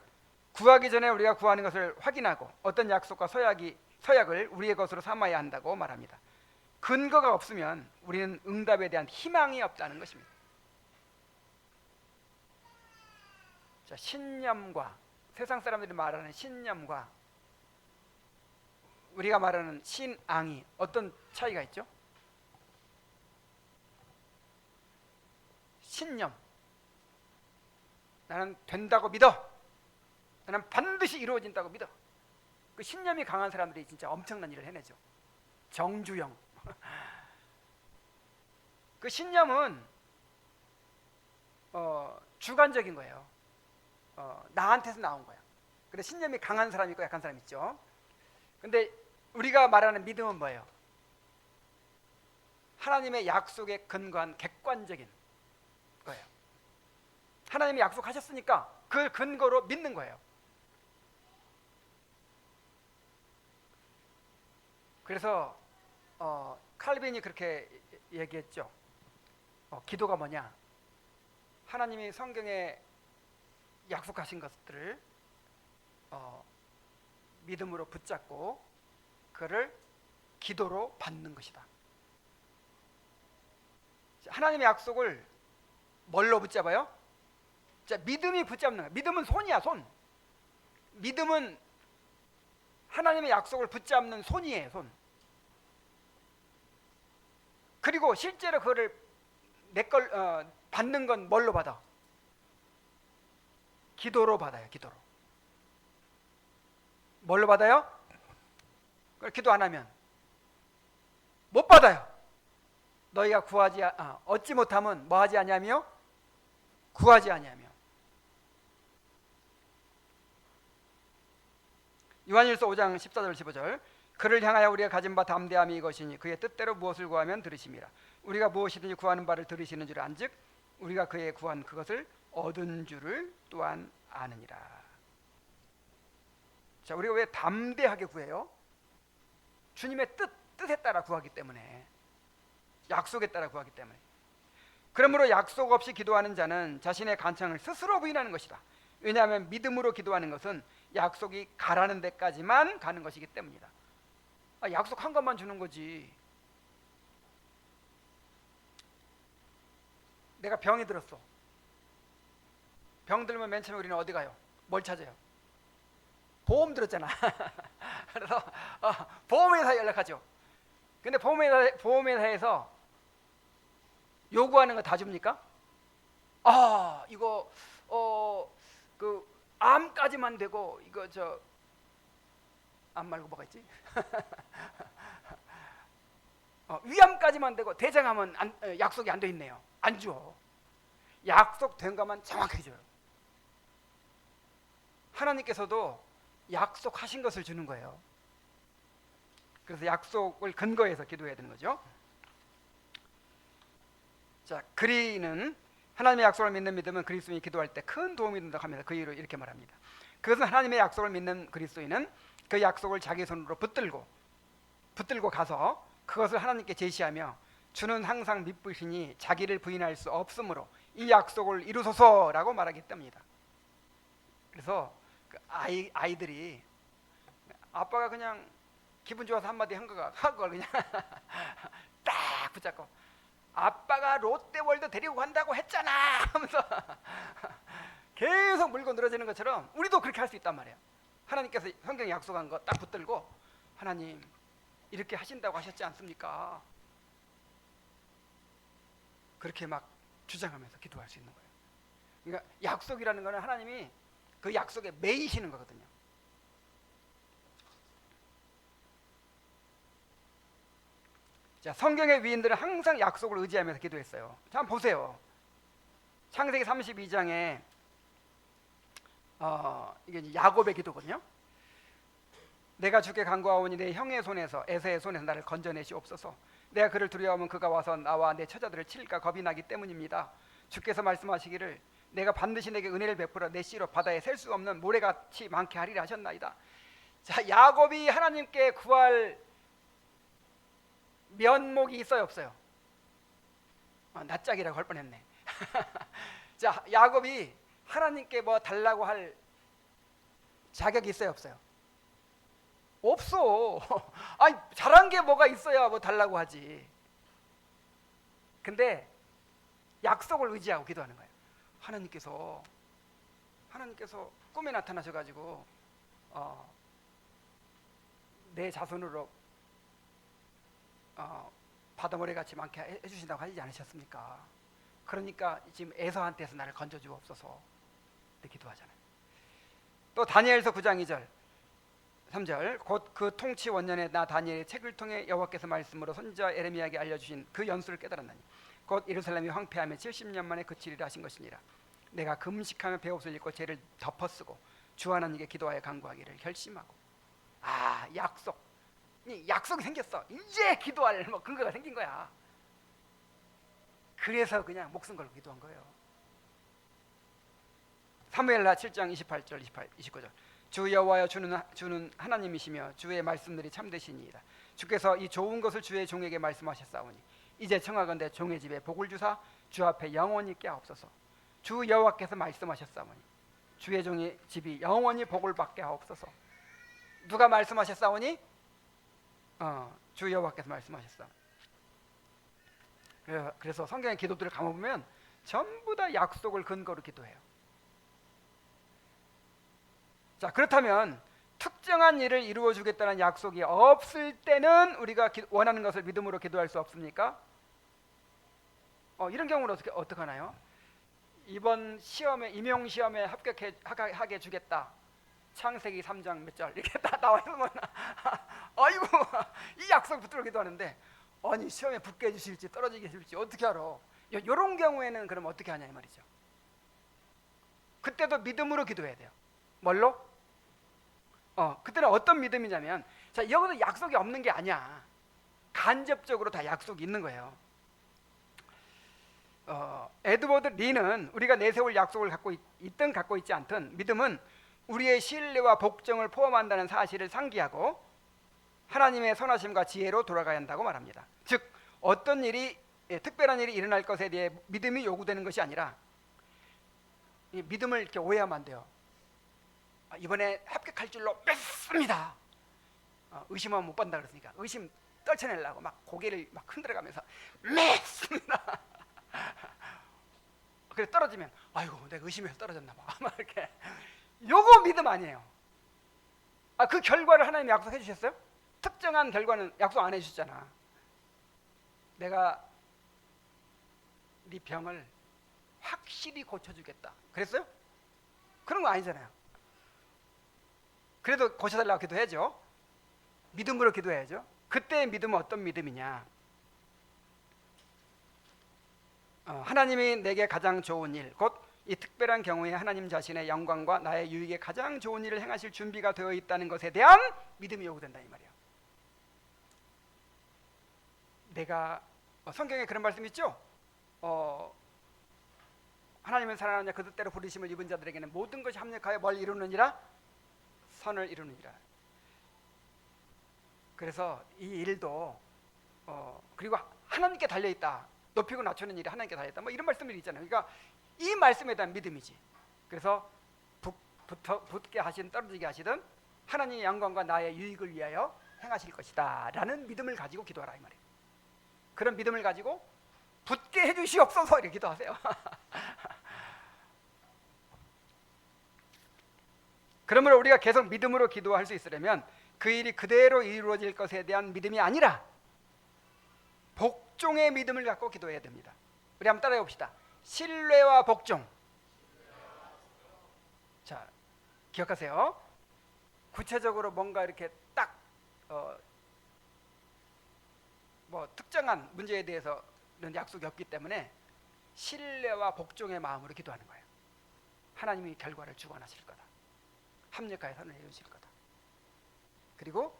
구하기 전에 우리가 구하는 것을 확인하고 어떤 약속과 서약을 우리의 것으로 삼아야 한다고 말합니다. 근거가 없으면 우리는 응답에 대한 희망이 없다는 것입니다. 자, 신념과 세상 사람들이 말하는 신념과 우리가 말하는 신앙이 어떤 차이가 있죠? 신념, 나는 된다고 믿어. 나는 반드시 이루어진다고 믿어. 그 신념이 강한 사람들이 진짜 엄청난 일을 해내죠. 정주영 그 신념은 주관적인 거예요. 나한테서 나온 거야. 근데 신념이 강한 사람이 있고 약한 사람이 있죠. 근데 우리가 말하는 믿음은 뭐예요? 하나님의 약속에 근거한 객관적인 거예요. 하나님이 약속하셨으니까 그 근거로 믿는 거예요. 그래서 칼빈이 그렇게 얘기했죠. 기도가 뭐냐? 하나님이 성경에 약속하신 것들을 믿음으로 붙잡고 그를 기도로 받는 것이다. 하나님의 약속을 뭘로 붙잡아요? 자, 믿음이 붙잡는 거야. 믿음은 손이야, 손. 믿음은 하나님의 약속을 붙잡는 손이에요, 손. 그리고 실제로 그거를 받는 건 뭘로 받아? 기도로 받아요, 기도로. 뭘로 받아요? 그걸 기도 안 하면 못 받아요. 너희가 얻지 못하면 뭐 하지 아니하며? 구하지 아니하며. 요한일서 5장 14절 15절 그를 향하여 우리가 가진 바 담대함이 이것이니 그의 뜻대로 무엇을 구하면 들으심이라. 우리가 무엇이든지 구하는 바를 들으시는 줄 안즉 우리가 그의 구한 그것을 얻은 줄을 또한 아느니라. 자, 우리가 왜 담대하게 구해요? 주님의 뜻에 따라 구하기 때문에, 약속에 따라 구하기 때문에. 그러므로 약속 없이 기도하는 자는 자신의 간청을 스스로 부인하는 것이다. 왜냐하면 믿음으로 기도하는 것은 약속이 가라는 데까지만 가는 것이기 때문이다. 약속한 것만 주는 거지. 내가 병이 들었어. 병 들면 맨 처음에 우리는 어디 가요? 뭘 찾아요? 보험 들었잖아. 그래서 보험회사에 연락하죠. 근데 보험회사에서 요구하는 거 다 줍니까? 이거 그 암까지만 되고 이거 암 말고 뭐가 있지? 위암까지만 되고 대장암은 약속이 안 돼 있네요. 안 줘. 약속된 것만 정확하게 줘요. 하나님께서도 약속하신 것을 주는 거예요. 그래서 약속을 근거해서 기도해야 되는 거죠. 자, 그리는 하나님의 약속을 믿는 믿음은 그리스도인이 기도할 때 큰 도움이 된다고 합니다. 그 이유로 이렇게 말합니다. 그것은 하나님의 약속을 믿는 그리스도인은 그 약속을 자기 손으로 붙들고 가서 그것을 하나님께 제시하며 주는 항상 미쁘시니 자기를 부인할 수 없으므로 이 약속을 이루소서라고 말하기 때문이다. 그래서 그 아이들이 아빠가 그냥 기분 좋아서 한마디 한 걸 그냥 딱 붙잡고 아빠가 롯데월드 데리고 간다고 했잖아 하면서 계속 물고 늘어지는 것처럼 우리도 그렇게 할 수 있단 말이에요. 하나님께서 성경에 약속한 거 딱 붙들고 하나님 이렇게 하신다고 하셨지 않습니까? 그렇게 막 주장하면서 기도할 수 있는 거예요. 그러니까 약속이라는 거는 하나님이 그 약속에 매이시는 거거든요. 자, 성경의 위인들은 항상 약속을 의지하면서 기도했어요. 자, 한번 보세요. 창세기 32장에 이게 이제 야곱의 기도거든요. 내가 주께 간구하오니 내 형의 손에서 에서의 손에서 나를 건져내시옵소서. 내가 그를 두려워하면 그가 와서 나와 내 처자들을 칠까 겁이 나기 때문입니다. 주께서 말씀하시기를 내가 반드시 내게 은혜를 베풀어 내 씨로 바다에 셀 수 없는 모래같이 많게 하리라 하셨나이다. 자, 야곱이 하나님께 구할 면목이 있어요, 없어요? 낯짝이라고 할 뻔했네. 자, 야곱이 하나님께 뭐 달라고 할 자격이 있어요, 없어요? 없어. 아니, 잘한 게 뭐가 있어야 뭐 달라고 하지. 근데 약속을 의지하고 기도하는 거예요. 하나님께서 꿈에 나타나셔가지고 내 자손으로 바다모래같이 많게 해주신다고 하지 않으셨습니까? 그러니까 지금 에서한테서 나를 건져주옵소서 이렇게 기도하잖아요. 또 다니엘서 9장 2절 3절 곧 그 통치 원년에 나 다니엘의 책을 통해 여호와께서 말씀으로 선지자 에레미야에게 알려주신 그 연수를 깨달았나니 곧 예루살렘이 황폐하며 70년 만에 그치리라 하신 것이니라. 내가 금식하며 베옷을 입고 죄를 덮어쓰고 주 하나님께 기도하여 간구하기를 결심하고. 약속. 약속이 생겼어. 이제 기도할 뭐 근거가 생긴 거야. 그래서 그냥 목숨 걸고 기도한 거예요. 사무엘하 7장 28절 29절. 주 여호와여 주는 하나님이시며 주의 말씀들이 참되시니이다. 주께서 이 좋은 것을 주의 종에게 말씀하셨사오니 이제 청하건대 종의 집에 복을 주사 주 앞에 영원히 있게 하옵소서. 주 여호와께서 말씀하셨사오니 주의 종의 집이 영원히 복을 받게 하옵소서. 누가 말씀하셨사오니? 주 여호와께서 말씀하셨사. 그래서 성경의 기도들을 감아보면 전부 다 약속을 근거로 기도해요. 자, 그렇다면 특정한 일을 이루어 주겠다는 약속이 없을 때는 우리가 원하는 것을 믿음으로 기도할 수 없습니까? 이런 경우는 어떻게 하나요? 이번 시험에 임용 시험에 합격하게 주겠다. 창세기 3장 몇 절 이렇게 다 나와 있으면 아이고 이 약속 붙들어 기도하는데 아니 시험에 붙게 해주실지 떨어지게 해주실지 어떻게 알아? 이런 경우에는 그럼 어떻게 하냐 이 말이죠. 그때도 믿음으로 기도해야 돼요. 뭘로? 그때는 어떤 믿음이냐면, 자, 여기서 약속이 없는 게 아니야. 간접적으로 다 약속이 있는 거예요. 에드워드 리는 우리가 내세울 약속을 갖고 있든 갖고 있지 않든 믿음은 우리의 신뢰와 복종을 포함한다는 사실을 상기하고 하나님의 선하심과 지혜로 돌아가야 한다고 말합니다. 즉 어떤 일이 특별한 일이 일어날 것에 대해 믿음이 요구되는 것이 아니라, 이 믿음을 이렇게 오해하면 안 돼요. 이번에 합격할 줄로 믿습니다. 의심하면 못 받는다 그랬으니까 의심 떨쳐내려고 막 고개를 막 흔들어가면서 믿습니다. 그래 떨어지면 아이고 내가 의심해서 떨어졌나 봐. 막 이렇게. 요거 믿음 아니에요. 그 결과를 하나님이 약속해 주셨어요? 특정한 결과는 약속 안 해주셨잖아. 내가 네 병을 확실히 고쳐주겠다 그랬어요? 그런 거 아니잖아요. 그래도 고쳐달라고 기도해야죠. 믿음으로 기도해야죠. 그때의 믿음은 어떤 믿음이냐? 하나님이 내게 가장 좋은 일, 곧 이 특별한 경우에 하나님 자신의 영광과 나의 유익에 가장 좋은 일을 행하실 준비가 되어 있다는 것에 대한 믿음이 요구된다 이 말이에요. 내가 성경에 그런 말씀 있죠? 하나님을 사랑하는 자 그 뜻대로 부르심을 입은 자들에게는 모든 것이 합력하여 뭘 이루느니라? 선을 이루느니라. 그래서 이 일도 그리고 하나님께 달려있다. 높이고 낮추는 일이 하나님께 달려있다. 뭐 이런 말씀들이 있잖아요. 그러니까 이 말씀에 대한 믿음이지. 그래서 붙게 하시든 떨어지게 하시든 하나님의 영광과 나의 유익을 위하여 행하실 것이다 라는 믿음을 가지고 기도하라 이 말이에요. 그런 믿음을 가지고 붙게 해주시옵소서 이렇게 기도하세요. 그러므로 우리가 계속 믿음으로 기도할 수 있으려면 그 일이 그대로 이루어질 것에 대한 믿음이 아니라 복종의 믿음을 갖고 기도해야 됩니다. 우리 한번 따라해 봅시다. 신뢰와 복종. 자, 기억하세요. 구체적으로 뭔가 이렇게 딱 뭐 특정한 문제에 대해서는 약속이 없기 때문에 신뢰와 복종의 마음으로 기도하는 거예요. 하나님이 결과를 주관하실 거다. 합력하여 선을 이루실 거다. 그리고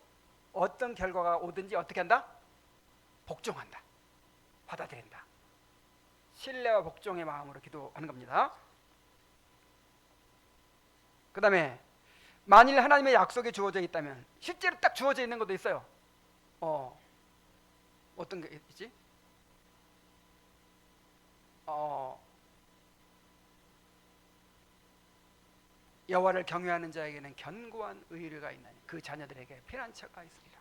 어떤 결과가 오든지 어떻게 한다? 복종한다. 받아들인다. 신뢰와 복종의 마음으로 기도하는 겁니다. 그 다음에 만일 하나님의 약속이 주어져 있다면 실제로 딱 주어져 있는 것도 있어요. 어떤 게 있지? 여호와를 경외하는 자에게는 견고한 의를 있나니 그 자녀들에게 피난처가 있으리라.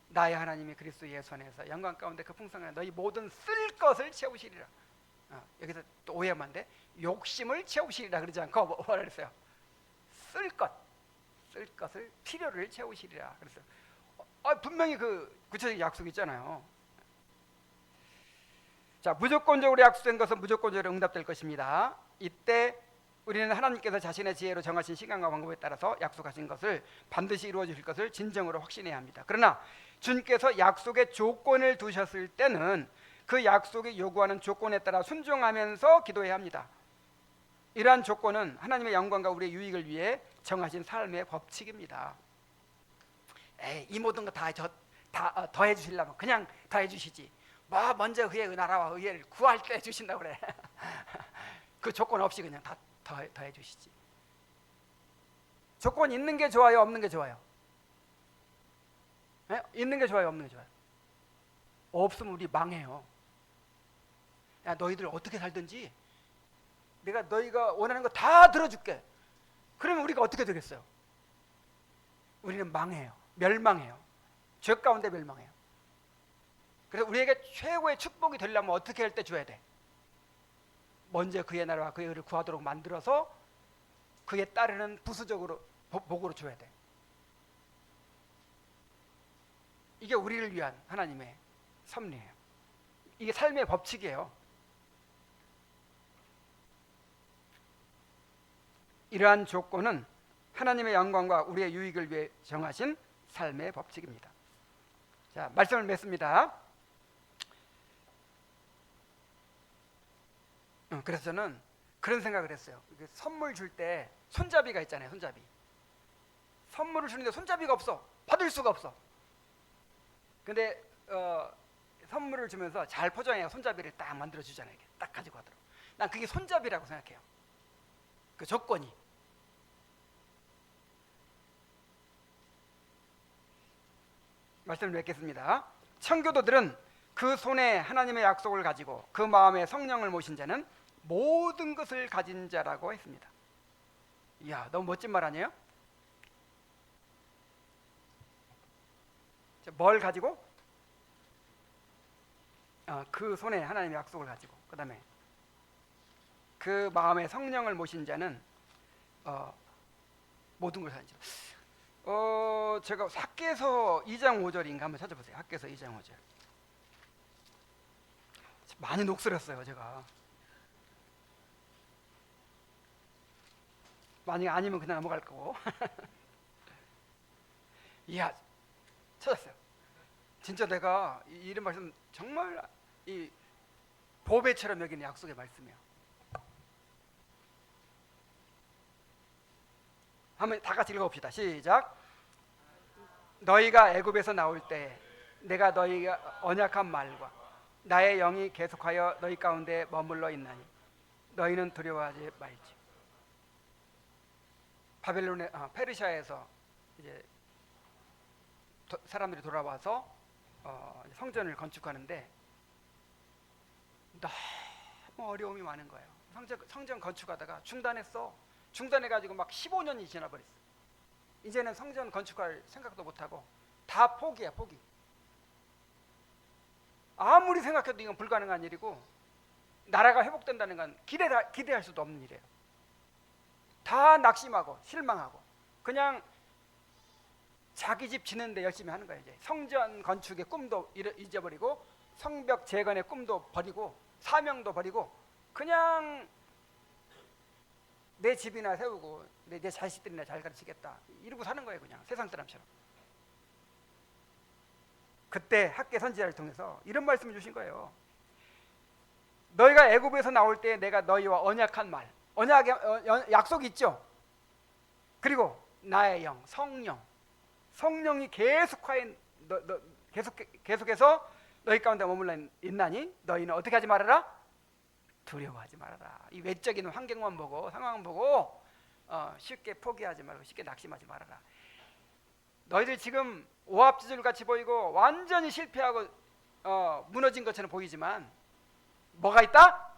나의 하나님이 그리스도 예수 안에서 영광 가운데 그 풍성한 너희 모든 쓸 것을 채우시리라. 여기서 또 오해하면 안 돼. 욕심을 채우시리라 그러지 않고 뭐라 그랬어요? 쓸 것을 필요를 채우시리라 그랬어요. 분명히 그 구체적인 약속이 있잖아요. 자, 무조건적으로 약속된 것은 무조건적으로 응답될 것입니다. 이때 우리는 하나님께서 자신의 지혜로 정하신 시간과 방법에 따라서 약속하신 것을 반드시 이루어 주실 것을 진정으로 확신해야 합니다. 그러나 주님께서 약속의 조건을 두셨을 때는 그 약속이 요구하는 조건에 따라 순종하면서 기도해야 합니다. 이러한 조건은 하나님의 영광과 우리의 유익을 위해 정하신 삶의 법칙입니다. 이 모든 거 다 더해 주시려면 그냥 더해 주시지. 뭐 먼저 그의 나라와 의를 구할 때 주신다고 그래. 그 조건 없이 그냥 다 더해 주시지. 조건 있는 게 좋아요, 없는 게 좋아요? 네? 있는 게 좋아요, 없는 게 좋아요? 없으면 우리 망해요. 야, 너희들 어떻게 살든지 내가 너희가 원하는 거 다 들어줄게. 그러면 우리가 어떻게 되겠어요? 우리는 망해요. 멸망해요. 죄 가운데 멸망해요. 그래서 우리에게 최고의 축복이 되려면 어떻게 할 때 줘야 돼? 먼저 그의 나라와 그의 의를 구하도록 만들어서 그에 따르는 부수적으로 복으로 줘야 돼. 이게 우리를 위한 하나님의 섭리예요. 이게 삶의 법칙이에요. 이러한 조건은 하나님의 영광과 우리의 유익을 위해 정하신 삶의 법칙입니다. 자, 말씀을 맺습니다. 그래서 저는 그런 생각을 했어요. 선물 줄 때 손잡이가 있잖아요. 손잡이. 선물을 주는데 손잡이가 없어. 받을 수가 없어. 근데 선물을 주면서 잘 포장해서 손잡이를 딱 만들어 주잖아요. 이렇게 딱 가지고 가도록. 난 그게 손잡이라고 생각해요. 그 조건이. 말씀을 맺겠습니다. 청교도들은 그 손에 하나님의 약속을 가지고 그 마음에 성령을 모신 자는 모든 것을 가진 자라고 했습니다. 이야, 너무 멋진 말 아니에요? 뭘 가지고? 그 손에 하나님의 약속을 가지고, 그 다음에 그 마음에 성령을 모신 자는 모든 걸 가진 자. 제가 학개서 2장 5절인가 한번 찾아보세요. 학개서 2장 5절. 많이 녹슬었어요, 제가. 만약에 아니면 그냥 넘어갈 거고. 이야, 찾았어요. 진짜 내가 이런 말씀 정말 이 보배처럼 여기는 약속의 말씀이에요. 한번 다 같이 읽어봅시다. 시작. 너희가 애굽에서 나올 때 내가 너희가 언약한 말과 나의 영이 계속하여 너희 가운데 머물러 있나니 너희는 두려워하지 말지. 바벨론의 페르시아에서 이제 사람들이 돌아와서 성전을 건축하는데 너무 어려움이 많은 거예요. 성전 건축하다가 중단했어. 중단해가지고 막 15년이 지나버렸어. 이제는 성전 건축할 생각도 못하고 다 포기야, 포기. 아무리 생각해도 이건 불가능한 일이고 나라가 회복된다는 건 기대할 수도 없는 일이에요. 다 낙심하고 실망하고 그냥 자기 집 지는데 열심히 하는 거예요. 이제 성전 건축의 꿈도 잊어버리고 성벽 재건의 꿈도 버리고 사명도 버리고 그냥 내 집이나 세우고 내 자식들이나 잘 가르치겠다 이러고 사는 거예요. 그냥 세상 사람처럼. 그때 학개 선지자를 통해서 이런 말씀을 주신 거예요. 너희가 애굽에서 나올 때 내가 너희와 언약한 말, 언약의 약속이 있죠. 그리고 나의 영, 성령이 계속해서 너희 가운데 머물러 있나니 너희는 어떻게 하지 말아라? 두려워하지 말아라. 이 외적인 환경만 보고 상황 보고 쉽게 포기하지 말고 쉽게 낙심하지 말아라. 너희들 지금 오합지졸 같이 보이고 완전히 실패하고 무너진 것처럼 보이지만 뭐가 있다?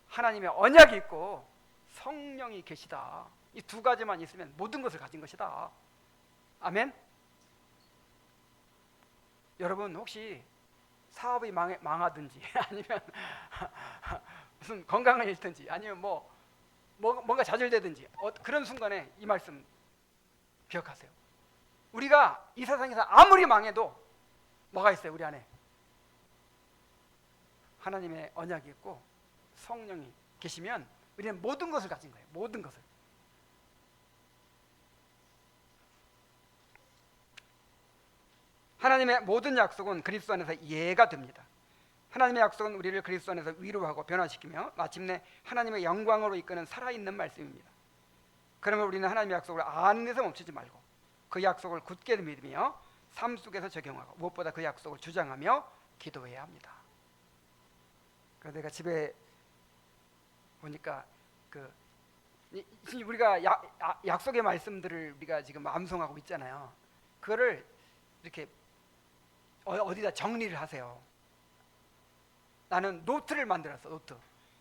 하나님의 언약이 있고 성령이 계시다. 이 두 가지만 있으면 모든 것을 가진 것이다. 아멘. 여러분 혹시 사업이 망하든지 아니면 무슨 건강을 잃든지 아니면 뭔가 좌절되든지 그런 순간에 이 말씀 기억하세요. 우리가 이 세상에서 아무리 망해도 뭐가 있어요? 우리 안에 하나님의 언약이 있고 성령이 계시면 우리는 모든 것을 가진 거예요. 모든 것을. 하나님의 모든 약속은 그리스도 안에서 예가 됩니다. 하나님의 약속은 우리를 그리스도 안에서 위로하고 변화시키며 마침내 하나님의 영광으로 이끄는 살아있는 말씀입니다. 그러면 우리는 하나님의 약속을 아는 데서 멈추지 말고 그 약속을 굳게 믿으며 삶 속에서 적용하고 무엇보다 그 약속을 주장하며 기도해야 합니다. 그래서 내가 집에 보니까 우리가 약속의 말씀들을 우리가 지금 암송하고 있잖아요. 그거를 이렇게 어디다 정리를 하세요. 나는 노트를 만들었어. 노트.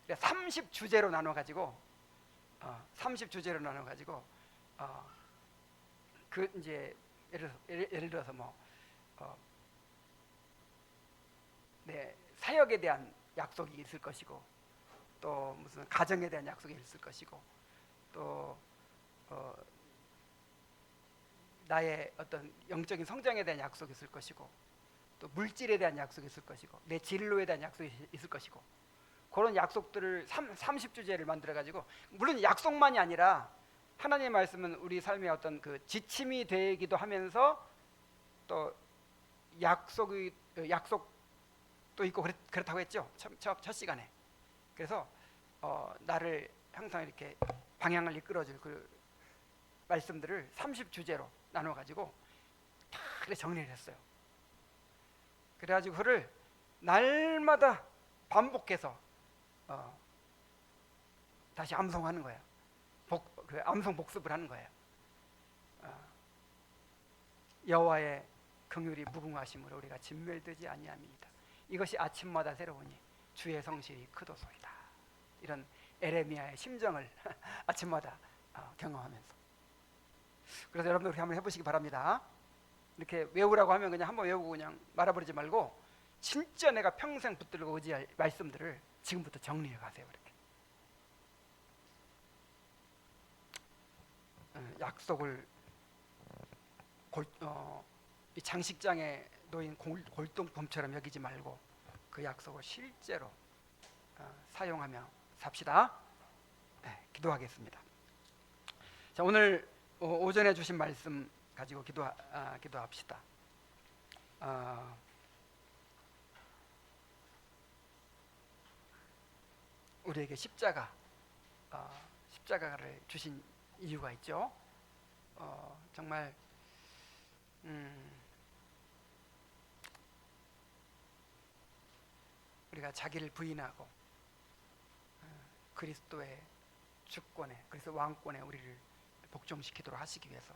30주제로 나눠 가지고 30주제로 나눠 가지고 그 이제 예를 들어서 사역에 대한 약속이 있을 것이고, 또 무슨 가정에 대한 약속이 있을 것이고, 또 나의 어떤 영적인 성장에 대한 약속이 있을 것이고, 또 물질에 대한 약속이 있을 것이고, 내 진로에 대한 약속이 있을 것이고, 그런 약속들을 30주제를 만들어 가지고, 물론 약속만이 아니라 하나님의 말씀은 우리 삶의 어떤 그 지침이 되기도 하면서 또 약속도 있고 그렇다고 했죠. 첫 시간에. 그래서 나를 항상 이렇게 방향을 이끌어줄 그 말씀들을 30주제로 나눠 가지고 다 그래 정리를 했어요. 그래가지고 그를 날마다 반복해서 다시 암송하는 거예요. 그 암송 복습을 하는 거예요. 여호와의 긍휼이 무궁하심으로 우리가 진멸되지 아니함이니이다. 이것이 아침마다 새로우니 주의 성실이 크도소이다. 이런 에레미야의 심정을 아침마다 경험하면서. 그래서 여러분들 그렇게 한번 해보시기 바랍니다. 이렇게 외우라고 하면 그냥 한번 외우고 그냥 말아버리지 말고 진짜 내가 평생 붙들고 의지할 말씀들을 지금부터 정리해 가세요. 이렇게 약속을 이 장식장에 놓인 골동품처럼 여기지 말고 그 약속을 실제로 사용하며 삽시다. 네, 기도하겠습니다. 자, 오늘 오전에 주신 말씀 가지고 기도합시다. 우리에게 십자가를 주신 이유가 있죠. 정말 우리가 자기를 부인하고 그리스도의 주권에, 그리스도 왕권에 우리를 복종시키도록 하시기 위해서